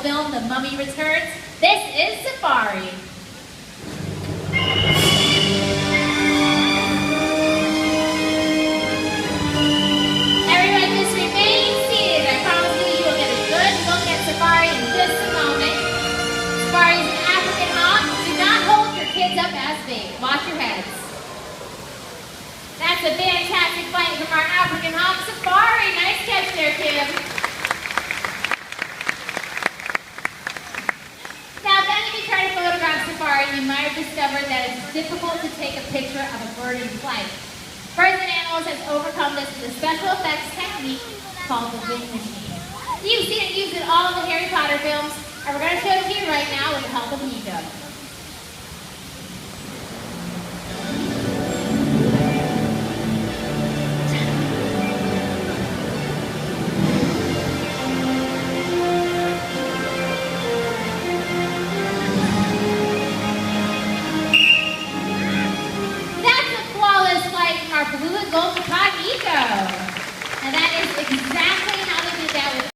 film The Mummy Returns. This is Safari. Everyone just remain seated. I promise you will get a good look at Safari in just a moment. Safari is an African hawk. Do not hold your kids up as bait. Watch your heads. That's a fantastic flight from our African hawk, Safari. Nice catch there, Kim. Now then, if you try to photograph Safari, you might have discovered that it's difficult to take a picture of a bird in flight. Birds and Animals has overcome this with a special effects technique called the wind machine. You've seen it used in all of the Harry Potter films, and we're going to show it to you right now with the help of Nico. Blue and gold Nico.